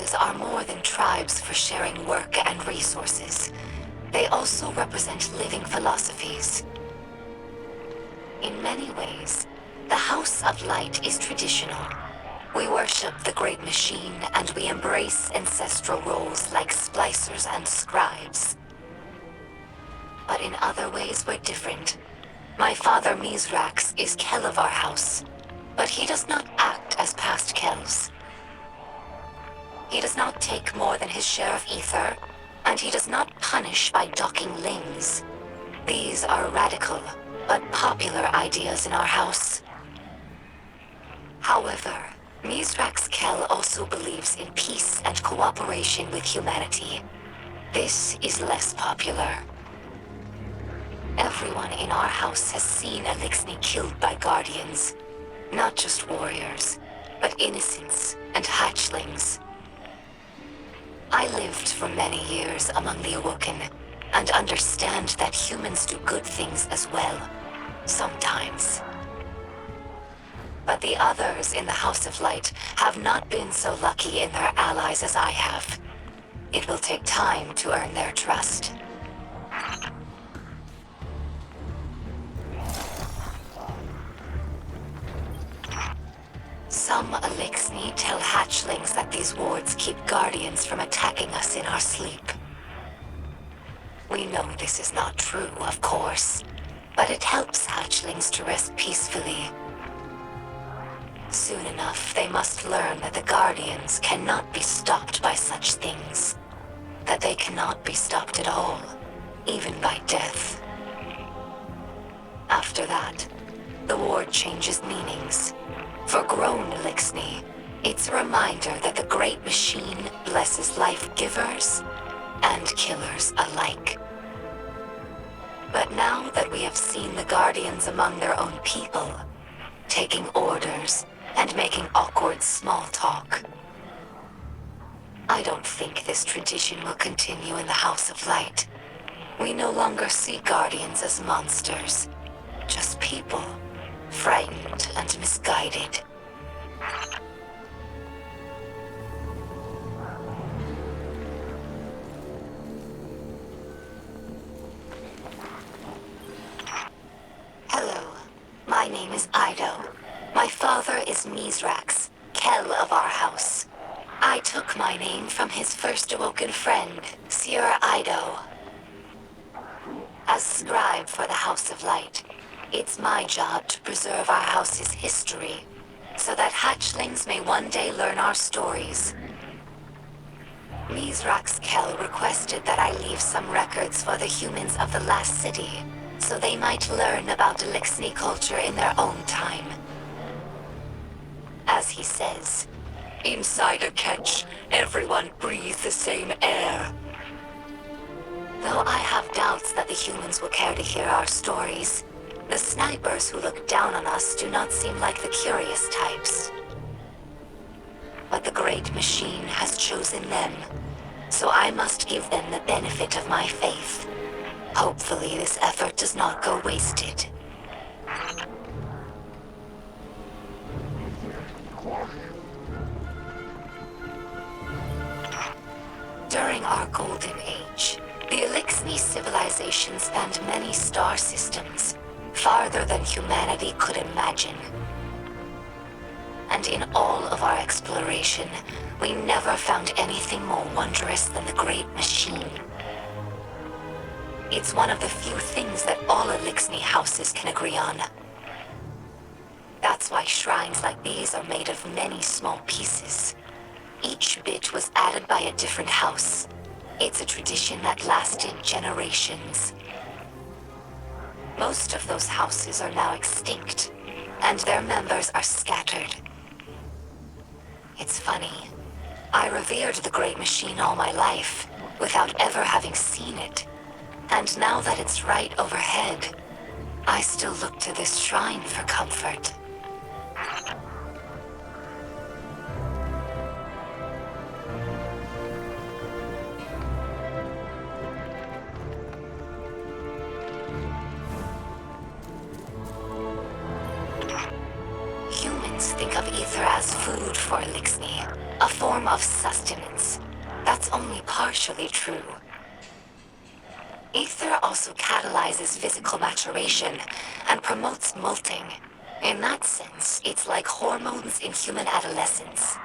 hatchlings are more than tribes for sharing work and resources. They also represent living philosophies. In many ways, the House of Light is traditional. We worship the Great Machine, and we embrace ancestral roles like splicers and scribes. But in other ways, we're different. My father Mizrax is Kel of our house, but he does not act as past Kels. He does not take more than his share of ether, and he does not punish by docking limbs. These are radical, but popular ideas in our house. However, Mizrax Kel also believes in peace and cooperation with humanity. This is less popular. Everyone in our house has seen Elixni killed by guardians. Not just warriors, but innocents and hatchlings. I lived for many years among the Awoken, and understand that humans do good things as well, sometimes. But the others in the House of Light have not been so lucky in their allies as I have. It will take time to earn their trust. Some Elixni tell hatchlings that these wards keep guardians from attacking us in our sleep. We know this is not true, of course, but it helps hatchlings to rest peacefully. Soon enough, they must learn that the guardians cannot be stopped by such things. That they cannot be stopped at all, even by death. After that, the ward changes meanings. For grown Elixni, it's a reminder that the Great Machine blesses life givers and killers alike. But now that we have seen the Guardians among their own people, taking orders and making awkward small talk, I don't think this tradition will continue in the House of Light. We no longer see Guardians as monsters, just people, frightened and misguided. Hello, my name is Eido. My father is Mizrax, Kel of our house. I took my name from his first awoken friend, Sir Eido. As scribe for the House of Light, it's my job to preserve our house's history, so that hatchlings may one day learn our stories. Mizrax Kel requested that I leave some records for the humans of the last city, so they might learn about Elixni culture in their own time. As he says, inside a catch, everyone breathes the same air. Though I have doubts that the humans will care to hear our stories, the snipers who look down on us do not seem like the curious types. But the Great Machine has chosen them, so I must give them the benefit of my faith. Hopefully this effort does not go wasted. During our Golden Age, the Elixni civilization spanned many star systems, farther than humanity could imagine. And in all of our exploration, we never found anything more wondrous than the Great Machine. It's one of the few things that all Elixni houses can agree on. That's why shrines like these are made of many small pieces. Each bit was added by a different house. It's a tradition that lasted generations. Most of those houses are now extinct, and their members are scattered. It's funny. I revered the Great Machine all my life, without ever having seen it. And now that it's right overhead, I still look to this shrine for comfort. Humans think of ether as food for Elixni, a form of sustenance. That's only partially true. Ether also catalyzes physical maturation and promotes molting. In that sense, it's like hormones in human adolescence.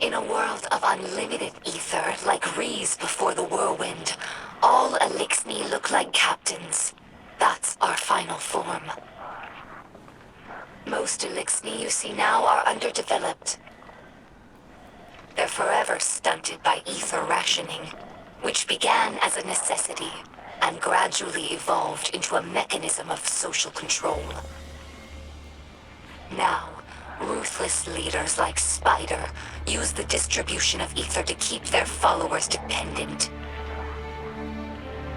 In a world of unlimited ether, like Rees before the whirlwind, all Elixni look like captains. That's our final form. Most Elixni you see now are underdeveloped. They're forever stunted by ether rationing, which began as a necessity and gradually evolved into a mechanism of social control. Now, ruthless leaders like Spider use the distribution of ether to keep their followers dependent.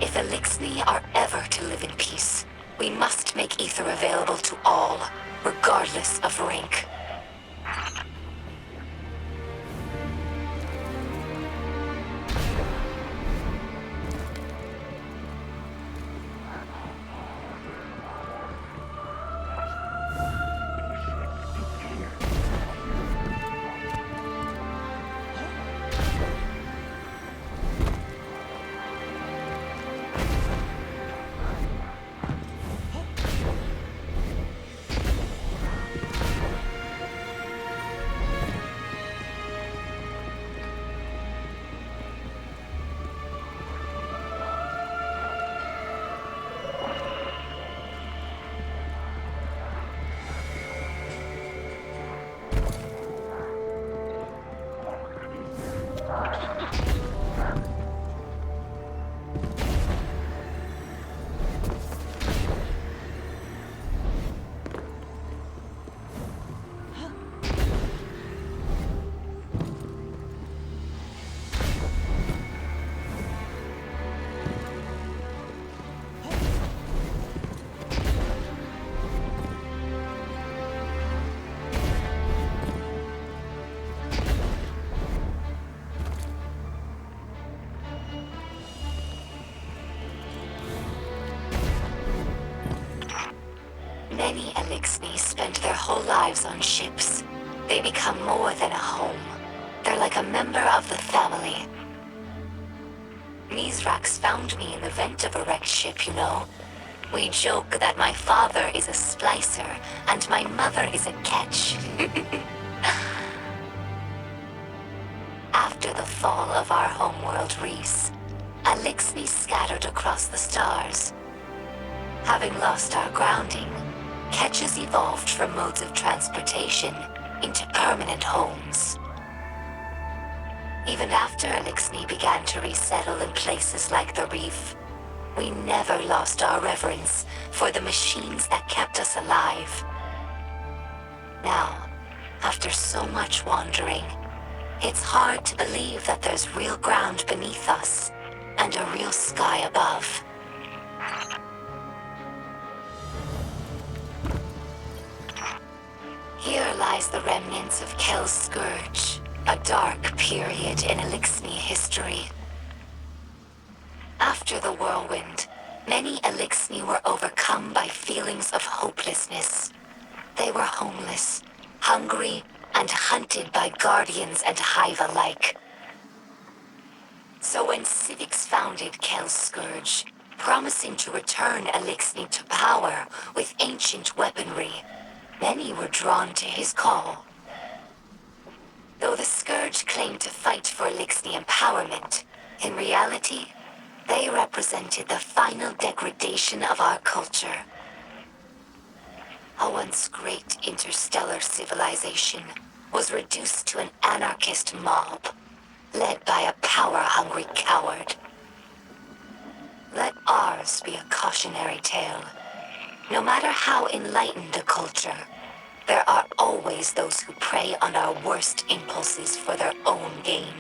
If Elixni are ever to live in peace, we must make ether available to all, regardless of rank. Many Elixni spend their whole lives on ships. They become more than a home. They're like a member of the family. Mizrax found me in the vent of a wrecked ship, you know. We joke that my father is a Splicer and my mother is a catch. After the fall of our homeworld, Reese, Elixni scattered across the stars. Having lost our grounding, catches evolved from modes of transportation into permanent homes. Even after Elixni began to resettle in places like the reef, we never lost our reverence for the machines that kept us alive. Now, after so much wandering, it's hard to believe that there's real ground beneath us and a real sky above. Here lies the remnants of Kel's Scourge, a dark period in Elixni history. After the whirlwind, many Elixni were overcome by feelings of hopelessness. They were homeless, hungry, and hunted by guardians and hive alike. So when Civics founded Kel's Scourge, promising to return Elixni to power with ancient weaponry, many were drawn to his call. Though the Scourge claimed to fight for Elixni empowerment, in reality, they represented the final degradation of our culture. A once great interstellar civilization was reduced to an anarchist mob, led by a power-hungry coward. Let ours be a cautionary tale. No matter how enlightened a culture, there are always those who prey on our worst impulses for their own gain.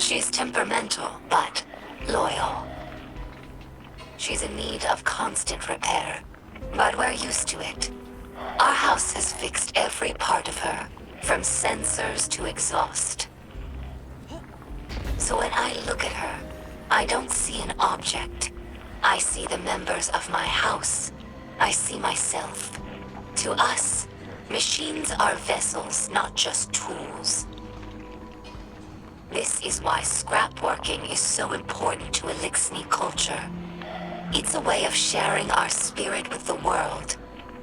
She's temperamental, but loyal. She's in need of constant repair, but we're used to it. Our house has fixed every part of her, from sensors to exhaust. So when I look at her, I don't see an object. I see the members of my house. I see myself. To us, machines are vessels, not just tools. This is why scrapworking is so important to Elixni culture. It's a way of sharing our spirit with the world,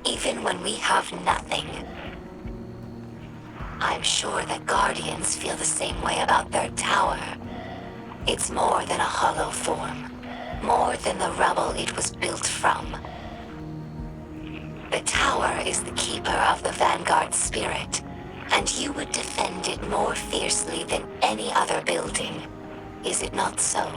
even when we have nothing. I'm sure that Guardians feel the same way about their tower. It's more than a hollow form, more than the rubble it was built from. The tower is the keeper of the Vanguard spirit, and you would defend it more fiercely than any other building. Is it not so?